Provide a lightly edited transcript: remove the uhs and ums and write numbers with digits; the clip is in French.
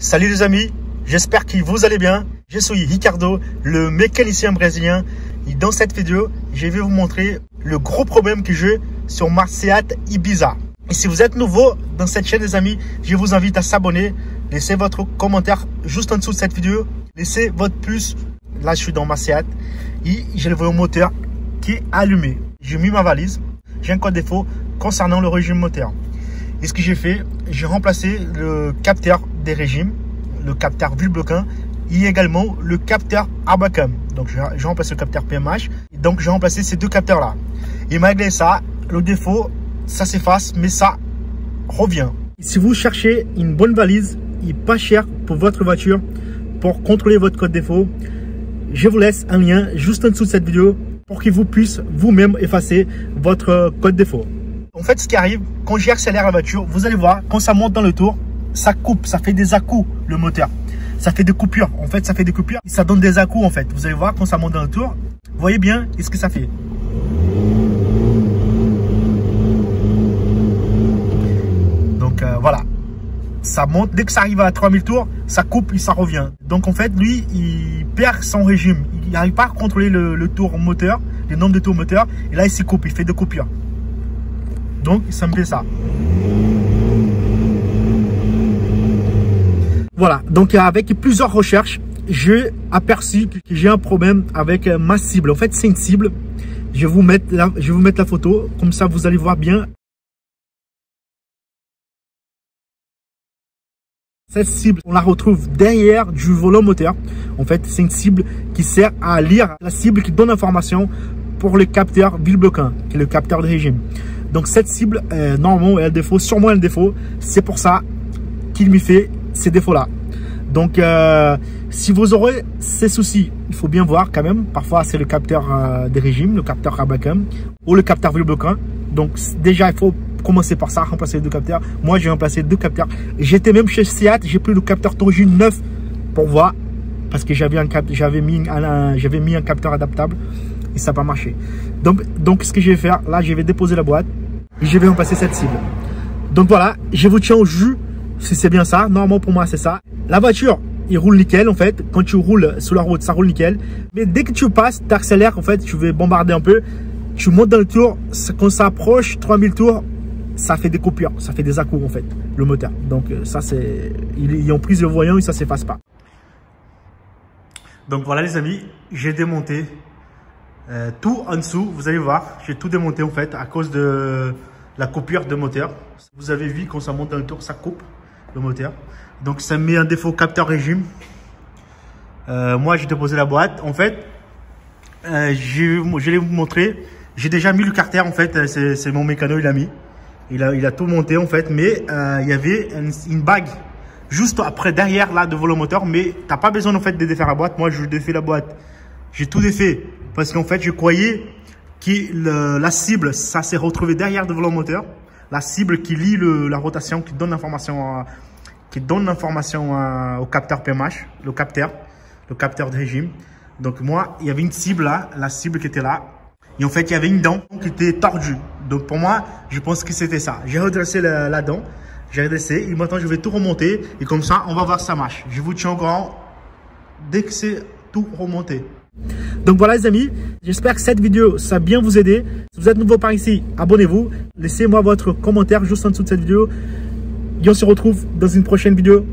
Salut les amis, j'espère que vous allez bien. Je suis Ricardo, le mécanicien brésilien. Et dans cette vidéo, je vais vous montrer le gros problème que j'ai sur ma Seat Ibiza. Et si vous êtes nouveau dans cette chaîne les amis, je vous invite à s'abonner. Laissez votre commentaire juste en dessous de cette vidéo. Laissez votre pouce. Là, je suis dans ma Seat et j'ai le voyant moteur qui est allumé. J'ai mis ma valise. J'ai un code défaut concernant le régime moteur. Et ce que j'ai fait, j'ai remplacé le capteur des régimes, le capteur Vilebrequin et également le capteur Abacam. Donc j'ai remplacé le capteur PMH. Donc j'ai remplacé ces deux capteurs là. Et malgré ça, le défaut, ça s'efface, mais ça revient. Si vous cherchez une bonne valise et pas chère pour votre voiture, pour contrôler votre code défaut, je vous laisse un lien juste en dessous de cette vidéo pour que vous puissiez vous-même effacer votre code défaut. En fait, ce qui arrive, quand j'accélère la voiture, vous allez voir, quand ça monte dans le tour, ça coupe, ça fait des à-coups le moteur. Ça fait des coupures. En fait, ça fait des coupures et ça donne des à-coups en fait. Vous allez voir, quand ça monte dans le tour, vous voyez bien ce que ça fait. Donc voilà, ça monte. Dès que ça arrive à 3000 tours, ça coupe et ça revient. Donc en fait, lui, il perd son régime. Il n'arrive pas à contrôler le tour moteur, le nombre de tours moteur. Et là, il se coupe, il fait des coupures. Donc, ça me fait ça. Voilà, donc avec plusieurs recherches, j'ai aperçu que j'ai un problème avec ma cible. En fait, c'est une cible. Je vais vous mettre la photo, comme ça vous allez voir bien. Cette cible, on la retrouve derrière du volant moteur. En fait, c'est une cible qui sert à lire la cible qui donne l'information pour le capteur Vilebrequin, qui est le capteur de régime. Donc cette cible, normalement, elle a un défaut, sûrement elle a un défaut. C'est pour ça qu'il me fait ces défauts-là. Donc, si vous aurez ces soucis, il faut bien voir quand même. Parfois, c'est le capteur de régime, le capteur Abacam ou le capteur Vilebrequin. Donc, déjà, il faut commencer par ça, remplacer les deux capteurs. Moi, j'ai remplacé deux capteurs. J'étais même chez Seat, j'ai pris le capteur d'origine neuf pour voir. Parce que j'avais mis un capteur adaptable. Et ça n'a pas marché. Donc, ce que je vais faire, là, je vais déposer la boîte et je vais remplacer cette cible. Donc voilà, je vous tiens au jus si c'est bien ça. Normalement, pour moi, c'est ça. La voiture, il roule nickel, en fait. Quand tu roules sur la route, ça roule nickel. Mais dès que tu passes, tu accélères, en fait, tu veux bombarder un peu. Tu montes dans le tour. Quand ça approche 3000 tours, ça fait des coupures. Ça fait des à-coups, en fait, le moteur. Donc, ça, c'est... Ils ont pris le voyant et ça ne s'efface pas. Donc voilà, les amis, j'ai démonté tout en dessous, vous allez voir, j'ai tout démonté en fait à cause de la coupure de moteur. Vous avez vu quand ça monte dans le tour, ça coupe le moteur. Donc ça met un défaut capteur régime. Moi j'ai déposé la boîte. En fait, je vais vous montrer. J'ai déjà mis le carter en fait. C'est mon mécano, il a mis. Il a tout monté en fait. Mais il y avait une bague juste après derrière là devant le moteur. Mais t'as pas besoin en fait de défaire la boîte. Moi je défais la boîte. J'ai tout défait. Parce qu'en fait, je croyais que la cible, ça s'est retrouvé derrière devant le moteur. La cible qui lit la rotation, qui donne l'information au capteur PMH, le capteur de régime. Donc moi, il y avait une cible là, la cible qui était là. Et en fait, il y avait une dent qui était tordue. Donc pour moi, je pense que c'était ça. J'ai redressé la dent, j'ai redressé. Et maintenant, je vais tout remonter. Et comme ça, on va voir si ça marche. Je vous tiens au courant dès que c'est tout remonté. Donc voilà les amis, j'espère que cette vidéo ça a bien vous aider. Si vous êtes nouveau par ici, abonnez-vous. Laissez-moi votre commentaire juste en dessous de cette vidéo. Et on se retrouve dans une prochaine vidéo.